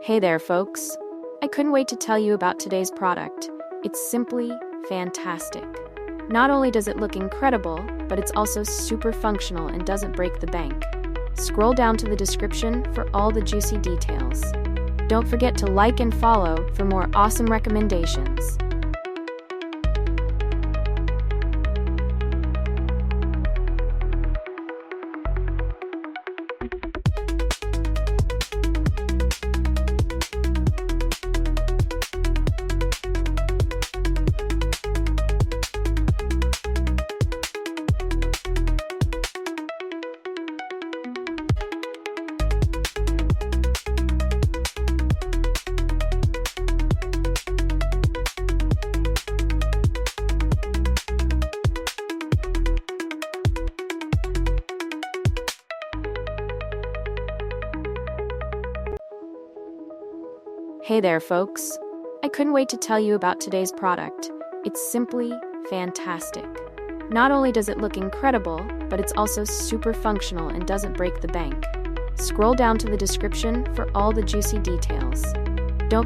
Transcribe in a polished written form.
Hey there, folks. I couldn't wait to tell you about today's product. It's simply fantastic. Not only does it look incredible, but it's also super functional and doesn't break the bank. Scroll down to the description for all the juicy details. Don't forget to like and follow for more awesome recommendations. Hey there, folks. I couldn't wait to tell you about today's product. It's simply fantastic. Not only does it look incredible, but it's also super functional and doesn't break the bank. Scroll down to the description for all the juicy details. Don't forget